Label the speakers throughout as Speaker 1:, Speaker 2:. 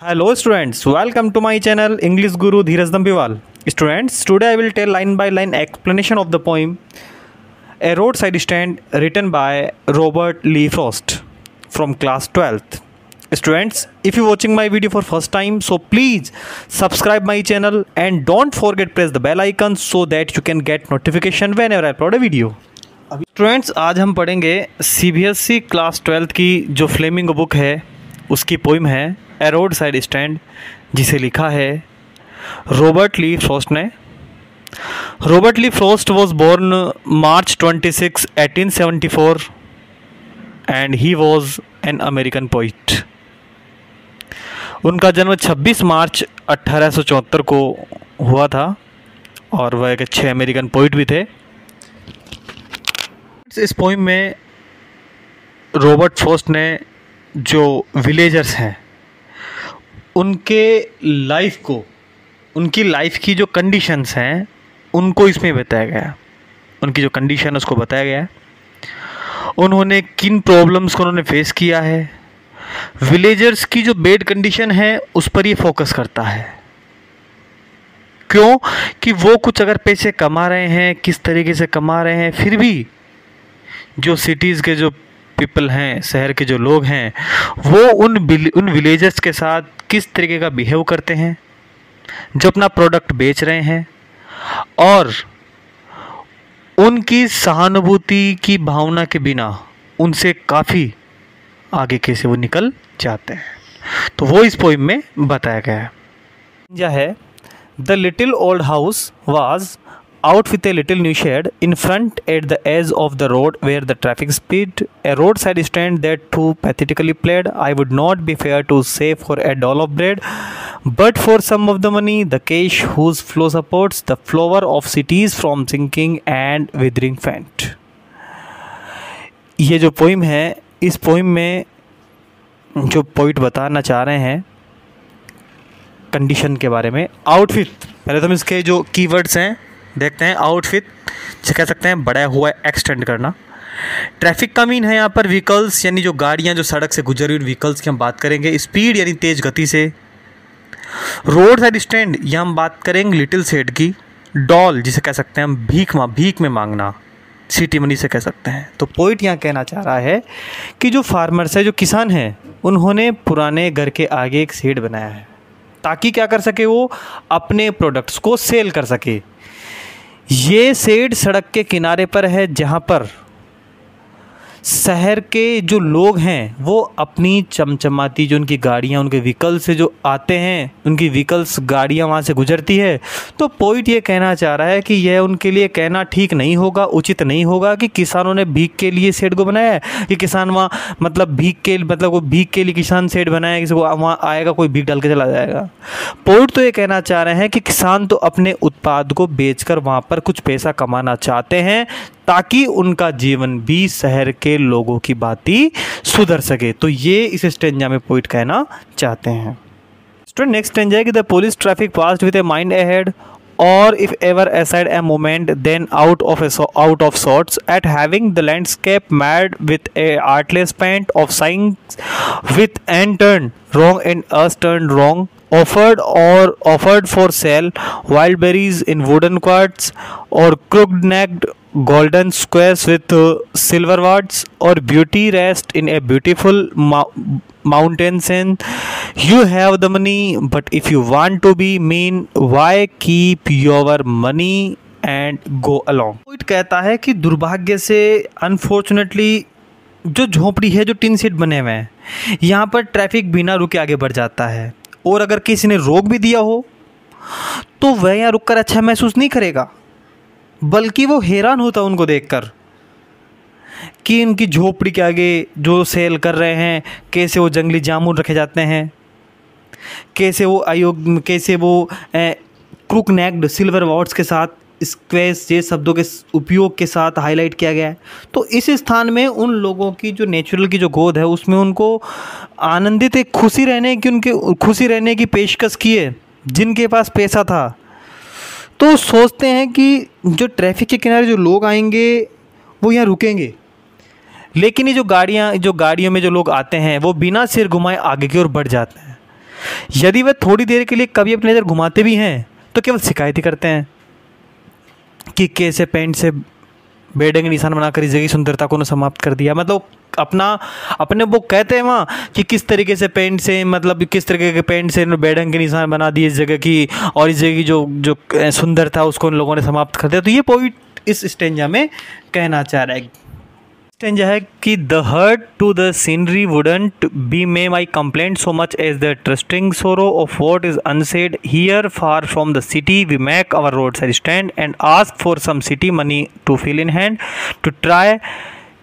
Speaker 1: Hello students, welcome to my channel English Guru Dheeraj Dambiwal. Students, today I will tell line by line explanation of the poem A Roadside Stand written by Robert Lee Frost from class 12th. Students, if you are watching my video for first time, so please subscribe my channel and don't forget press the bell icon so that you can get notification whenever I upload a video. Students, आज हम पढ़ेंगे CBSE class 12th की जो flamingo book है उसकी poem है ए road side stand, जिसे लिखा है रॉबर्ट ली फ्रॉस्ट ने। Robert Lee Frost was born March 26, 1874 and he was an American poet. उनका जन्म 26 मार्च 1874 को हुआ था और वह एक अच्छे अमेरिकन पोइट भी थे। इस पोइम में रॉबर्ट फ्रॉस्ट ने जो विलेजर्स हैं उनके लाइफ को, उनकी लाइफ की जो कंडीशंस हैं उनको इसमें बताया गया। उनकी जो कंडीशन है उसको बताया गया है, उन्होंने किन प्रॉब्लम्स को उन्होंने फेस किया है। विलेजर्स की जो बेड कंडीशन है उस पर ये फोकस करता है। क्यों कि वो कुछ अगर पैसे कमा रहे हैं, किस तरीके से कमा रहे हैं, फिर भी जो सिटीज़ के जो पीपल हैं, शहर के जो लोग हैं, वो उन विलेजर्स के साथ किस तरीके का बिहेव करते हैं जो अपना प्रोडक्ट बेच रहे हैं, और उनकी सहानुभूति की भावना के बिना उनसे काफ़ी आगे कैसे वो निकल जाते हैं। तो वो इस पोइम में बताया गया है। यह है the little old house was out with a little new shed in front at the edge of the road where the traffic speed, a roadside stand that too pathetically played I would not be fair to say for a doll of bread, but for some of the money, the cash whose flow supports the flower of cities from sinking and withering faint. ये जो poem है, इस poem में जो poet बताना चाह रहे हैं कंडीशन के बारे में। आउटफिट, पहले तो हम इसके जो कीवर्ड्स हैं देखते हैं। आउटफिट कह सकते हैं बड़ा हुआ, एक्सटेंड करना। ट्रैफिक का मीन है यहाँ पर व्हीकल्स, यानी जो गाड़ियाँ जो सड़क से गुजर रही व्हीकल्स की हम बात करेंगे। स्पीड यानी तेज़ गति से। रोड साइड स्टैंड यहाँ हम बात करेंगे लिटिल शेड की। डॉल जिसे कह सकते हैं हम भीख में मांगना, सिटी मनी से कह सकते हैं। तो पोइट यहाँ कहना चाह रहा है कि जो फार्मर्स है, जो किसान हैं, उन्होंने पुराने घर के आगे एक शेड बनाया है ताकि क्या कर सके, वो अपने प्रोडक्ट्स को सेल कर सके। ये शेड सड़क के किनारे पर है जहाँ पर शहर के जो लोग हैं वो अपनी चमचमाती जो उनकी गाड़ियाँ, उनके व्हीकल से जो आते हैं, उनकी व्हीकल्स गाड़ियाँ वहाँ से गुजरती है। तो पोइट ये कहना चाह रहा है कि यह उनके लिए कहना ठीक नहीं होगा, उचित नहीं होगा कि किसानों ने भीख के लिए शेड को बनाया है कि किसान वहाँ मतलब वो भीख के लिए किसान शेड बनाया, किसी को वहाँ आएगा कोई भीख डाल के चला जाएगा। पोइट तो ये कहना चाह रहे हैं कि किसान तो अपने उत्पाद को बेचकर वहाँ पर कुछ पैसा कमाना चाहते हैं ताकि उनका जीवन भी शहर के लोगों की भांति सुधर सके। तो ये इस स्टेंजा में पोइट कहना चाहते हैं। स्टूडेंट, नेक्स्ट स्टेंजा है कि the police traffic passed with a mind ahead or if ever aside a moment then out of sorts at having the landscape mad with a artless pant of signs with and turned wrong and us turned wrong, offered for sale wild berries in wooden quarts or crooked-necked golden squares with silver wards, or beauty rest in a beautiful mountain scene. You have the money, but if you want to be mean, why keep your money and go along? Poet कहता है कि दुर्भाग्य से, unfortunately, जो झोपड़ी है, जो tin shed बने हुए हैं, यहाँ पर ट्रैफिक बिना रुके आगे बढ़ जाता है, और अगर किसी ने रोक भी दिया हो तो वह यहाँ रुककर अच्छा महसूस नहीं करेगा, बल्कि वो हैरान होता उनको देखकर कि इनकी झोपड़ी के आगे जो सेल कर रहे हैं, कैसे वो जंगली जामुन रखे जाते हैं, कैसे वो क्रूक नेक्ड सिल्वर वॉर्ड्स के साथ स्क्वेस ये शब्दों के उपयोग के साथ हाईलाइट किया गया है। तो इस स्थान में उन लोगों की जो नेचुरल की जो गोद है उसमें उनको आनंदित, एक खुशी रहने की पेशकश की है जिनके पास पैसा था। तो सोचते हैं कि जो ट्रैफिक के किनारे जो लोग आएंगे वो यहाँ रुकेंगे, लेकिन ये जो गाड़ियों में जो लोग आते हैं वो बिना सिर घुमाए आगे की ओर बढ़ जाते हैं। यदि वह थोड़ी देर के लिए कभी अपनी नज़र घुमाते भी हैं तो केवल शिकायत ही करते हैं कि कैसे पेंट से बेड़े के निशान बनाकर इस जगह की सुंदरता को समाप्त कर दिया। मतलब अपने वो कहते हैं वहाँ कि किस तरीके से पेंट से, मतलब किस तरीके के पेंट से बेड़ंग के निशान बना दिए इस जगह की, और इस जगह की जो सुंदरता उसको उन लोगों ने समाप्त कर दिया। तो ये पोइट इस स्टेंजा में कहना चाह रहा है। स्टेंजा है कि the hurt to the scenery wouldn't be may my complaint so much as the trusting sorrow of what is unsaid here far from the city we make our road side stand and ask for some city money to fill in hand to try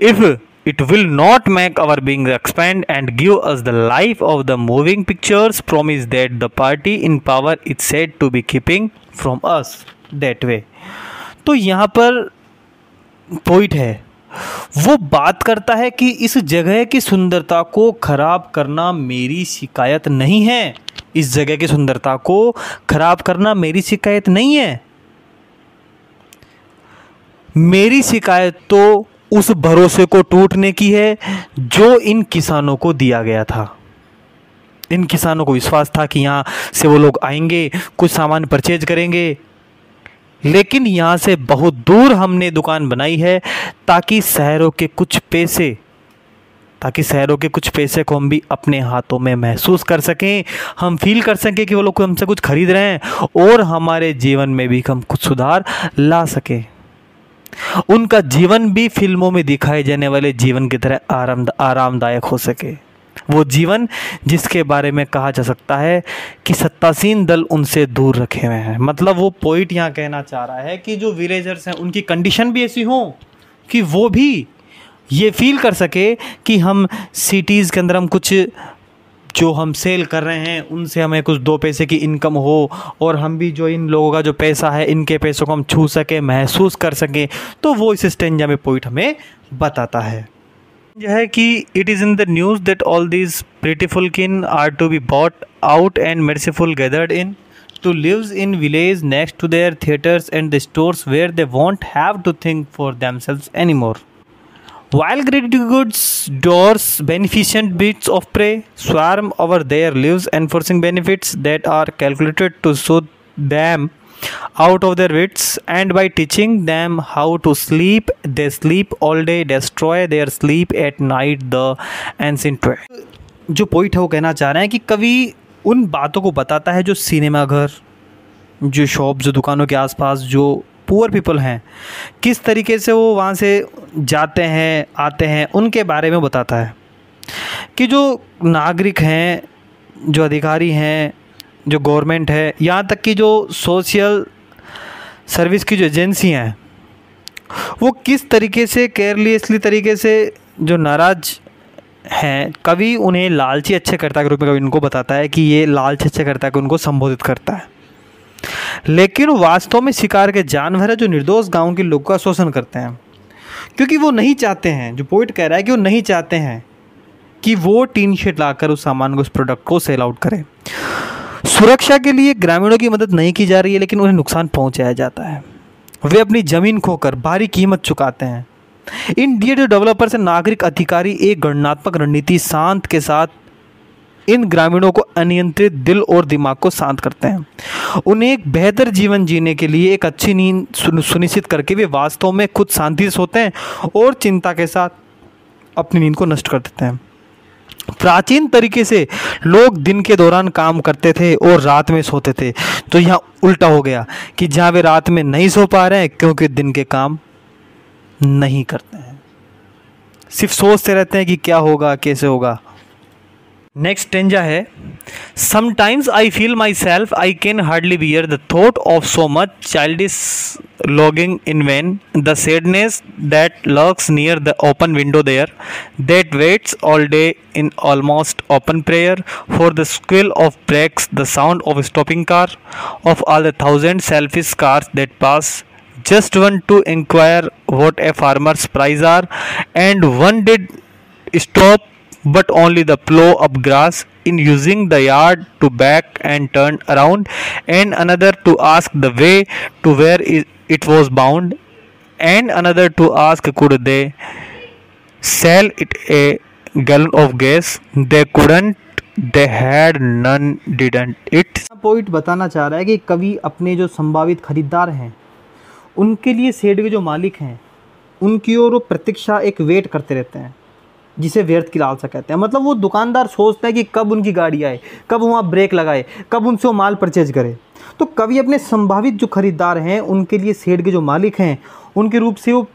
Speaker 1: if it will not make our being expand and give us the life of the moving pictures promise that the party in power is said to be keeping from us that way। तो यहाँ पर point है, वो बात करता है कि इस जगह की सुंदरता को खराब करना मेरी शिकायत नहीं है, इस जगह की सुंदरता को खराब करना मेरी शिकायत नहीं है। मेरी शिकायत तो उस भरोसे को टूटने की है जो इन किसानों को दिया गया था। इन किसानों को विश्वास था कि यहाँ से वो लोग आएंगे, कुछ सामान परचेज करेंगे, लेकिन यहाँ से बहुत दूर हमने दुकान बनाई है ताकि शहरों के कुछ पैसे को हम भी अपने हाथों में महसूस कर सकें, हम फील कर सकें कि वो लोग हमसे कुछ खरीद रहे हैं और हमारे जीवन में भी हम कुछ सुधार ला सकें। उनका जीवन भी फिल्मों में दिखाए जाने वाले जीवन की तरह आरामदायक हो सके, वो जीवन जिसके बारे में कहा जा सकता है कि सत्तासीन दल उनसे दूर रखे हुए हैं। मतलब वो पॉइंट यहाँ कहना चाह रहा है कि जो विलेजर्स हैं उनकी कंडीशन भी ऐसी हो कि वो भी ये फील कर सके कि हम सिटीज़ के अंदर हम कुछ जो हम सेल कर रहे हैं उनसे हमें कुछ 2 पैसे की इनकम हो, और हम भी जो इन लोगों का जो पैसा है इनके पैसों को हम छू सके, महसूस कर सकें। तो वो इस स्टेंजा में पॉइंट हमें बताता है यह है कि it is in the news that all these beautiful kin are to be bought out and merciful gathered in to lives in village next to their theaters and the stores where they won't have to think for themselves anymore. While great goods doors beneficent beasts of prey swarm over their lives enforcing benefits that are calculated to soothe them out of their wits, and by teaching them how to sleep they sleep all day, destroy their sleep at night the ancient way। जो point है वो कहना चाह रहे हैं कि कवि उन बातों को बताता है जो सिनेमा घर, जो शॉप, जो दुकानों के आसपास जो पुअर पीपल हैं किस तरीके से वो वहाँ से जाते हैं आते हैं, उनके बारे में बताता है कि जो नागरिक हैं, जो अधिकारी हैं, जो गवर्नमेंट है, यहाँ तक कि जो सोशल सर्विस की जो एजेंसियाँ हैं वो किस तरीके से केयरलेसली तरीके से जो नाराज़ हैं, कवि उन्हें लालची अच्छे कर्ता के रूप में कवि उनको बताता है कि ये लालची अच्छे कर्ता को उनको संबोधित करता है, लेकिन वास्तव में शिकार के जानवर है जो निर्दोष गांव के लोगों का शोषण करते हैं, क्योंकि वो नहीं चाहते हैं, जो पोइट कह रहा है कि वो नहीं चाहते हैं कि वो टीन शेड लाकर उस सामान को, उस प्रोडक्ट को सेल आउट करें। सुरक्षा के लिए ग्रामीणों की मदद नहीं की जा रही है, लेकिन उन्हें नुकसान पहुंचाया जाता है। वे अपनी ज़मीन खोकर भारी कीमत चुकाते हैं। इन डीएडीओ डेवलपर्स से नागरिक अधिकारी एक गणनात्मक रणनीति शांत के साथ इन ग्रामीणों को अनियंत्रित दिल और दिमाग को शांत करते हैं। उन्हें एक बेहतर जीवन जीने के लिए एक अच्छी नींद सुनिश्चित करके वे वास्तव में खुद शांति से सोते हैं और चिंता के साथ अपनी नींद को नष्ट कर देते हैं। प्राचीन तरीके से लोग दिन के दौरान काम करते थे और रात में सोते थे, तो यहाँ उल्टा हो गया कि जहाँ वे रात में नहीं सो पा रहे हैं क्योंकि दिन के काम नहीं करते हैं, सिर्फ सोचते रहते हैं कि क्या होगा, कैसे होगा। नेक्स्ट स्टेंजा है, sometimes I feel myself I can hardly bear the thought of so much childish longing in vain the sadness that lurks near the open window there that waits all day in almost open prayer for the squeal of brakes the sound of stopping car of all the thousand selfish cars that pass just one to inquire what a farmer's price are, and one did stop but only the plow up grass in using the yard to back and turn around, and another to ask the way to where it was bound, and another to ask could they sell it a gallon of gas. They couldn't they had none didn't it। Poet बताना चाह रहा है कि कवि अपने जो संभावित खरीदार हैं उनके लिए शेड के जो मालिक हैं उनकी ओर वो प्रतीक्षा एक वेट करते रहते हैं, जिसे व्यर्थ की लालसा कहते हैं। मतलब वो दुकानदार सोचता है कि कब उनकी गाड़ी आए, कब वहाँ ब्रेक लगाए, कब उनसे वो माल परचेज करे। तो कवि अपने संभावित जो खरीदार हैं उनके लिए शेड के जो मालिक हैं उनके रूप से वो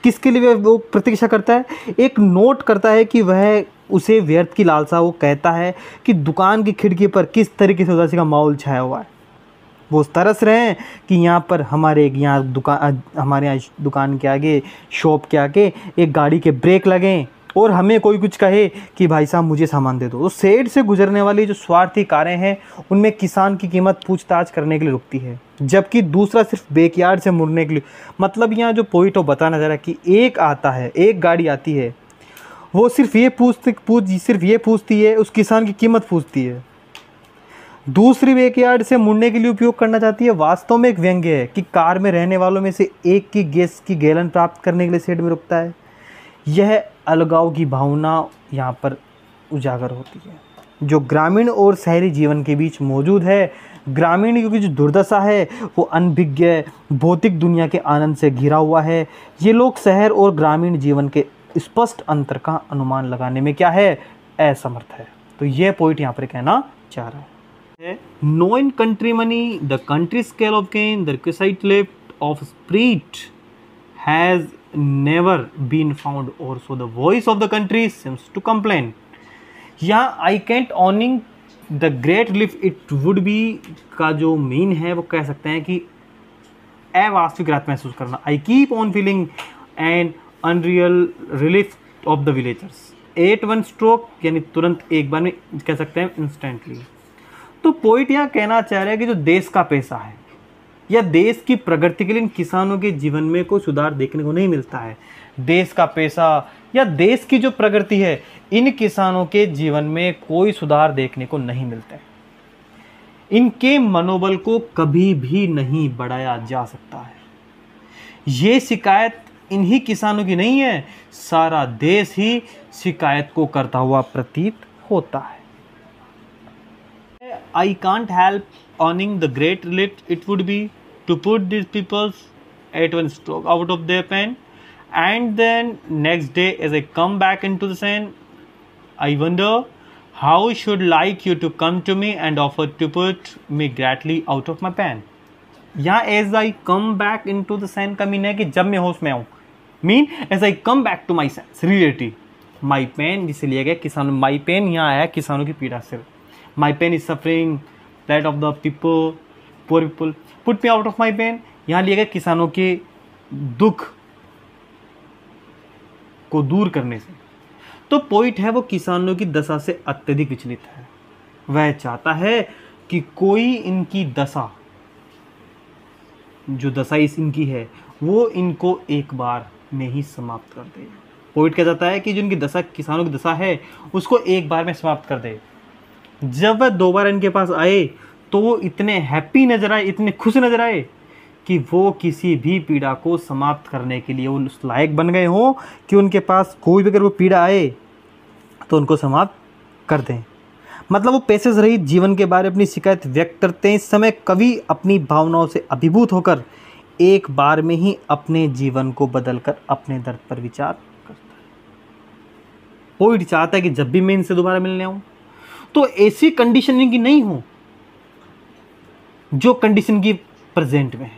Speaker 1: किसके लिए वो प्रतीक्षा करता है, एक नोट करता है कि वह उसे व्यर्थ की लालसा, वो कहता है कि दुकान की खिड़की पर किस तरीके से उदासी का माहौल छाया हुआ है। वो तरस रहे हैं कि यहाँ पर हमारे यहाँ दुकान के आगे, शॉप के आगे एक गाड़ी के ब्रेक लगें और हमें कोई कुछ कहे कि भाई साहब मुझे सामान दे दो। तो शेड से गुजरने वाली जो स्वार्थी कारें हैं उनमें किसान की कीमत पूछताछ करने के लिए रुकती है, जबकि दूसरा सिर्फ बैकयार्ड से मुड़ने के लिए। मतलब यहाँ जो पॉइंट वो बताना चाह रहा है कि एक आता है, एक गाड़ी आती है, वो सिर्फ ये पूछती है, उस किसान की कीमत पूछती है। दूसरी बैकयार्ड से मुड़ने के लिए उपयोग करना चाहती है। वास्तव में एक व्यंग्य है कि कार में रहने वालों में से एक की गैस की गैलन प्राप्त करने के लिए शेड में रुकता है। यह अलगाव की भावना यहाँ पर उजागर होती है जो ग्रामीण और शहरी जीवन के बीच मौजूद है। ग्रामीण युग की जो दुर्दशा है वो अनभिज्ञ भौतिक दुनिया के आनंद से घिरा हुआ है। ये लोग शहर और ग्रामीण जीवन के स्पष्ट अंतर का अनुमान लगाने में क्या है, असमर्थ है। तो ये पॉइंट यहाँ पर कहना चाह रहा है। No in country money the country scale of gain the requisite lift off spirit has never been found or so the voice of the country seems to complain। यहाँ I can't owning the great relief it would be का जो mean है वो कह सकते हैं कि अवास्तविक राहत महसूस करना। I keep on feeling an unreal relief of the villagers at one stroke, यानी तुरंत एक बार में कह सकते हैं instantly। तो पोइट यहाँ कहना चाह रहा है कि जो देश का पैसा है या देश की प्रगति के लिए इन किसानों के जीवन में कोई सुधार देखने को नहीं मिलता है। देश का पैसा या देश की जो प्रगति है इन किसानों के जीवन में कोई सुधार देखने को नहीं मिलता है। इनके मनोबल को कभी भी नहीं बढ़ाया जा सकता है। ये शिकायत इन्हीं किसानों की नहीं है, सारा देश ही शिकायत को करता हुआ प्रतीत होता है। I can't help owning the great relief it would be to put these people at one stroke out of their pain, and then next day as I come back into the scene, I wonder how I should like you to come to me and offer to put me greatly out of my pain। यहाँ as I come back into the scene का mean है कि जब मैं होश में आऊँ, mean as I come back to my sense reality, my pain जिसे लिया गया किसानों, my pain यहाँ आया किसानों की पीड़ा से। My pain is suffering that of the people, poor people, put me out of my pain। यहाँ लिया गया किसानों के दुख को दूर करने से। तो पॉइंट है वो किसानों की दशा से अत्यधिक विचलित है। वह चाहता है कि कोई इनकी दशा, जो दशा इनकी है वो इनको एक बार में ही समाप्त कर दे। पॉइंट क्या चाहता है कि जो इनकी दशा, किसानों की दशा है उसको एक बार में समाप्त कर दे। जब वह दोबारा इनके पास आए तो वो इतने हैप्पी नजर आए, इतने खुश नजर आए कि वो किसी भी पीड़ा को समाप्त करने के लिए उस लायक बन गए हों कि उनके पास कोई भी अगर वो पीड़ा आए तो उनको समाप्त कर दें। मतलब वो पैसे से रहित जीवन के बारे में अपनी शिकायत व्यक्त करते हैं। इस समय कवि अपनी भावनाओं से अभिभूत होकर एक बार में ही अपने जीवन को बदलकर अपने दर्द पर विचार करता है। पोइट चाहता है कि जब भी मैं इनसे दोबारा मिलने आऊं तो ऐसी कंडीशन इनकी नहीं हो जो कंडीशन की प्रेजेंट में है।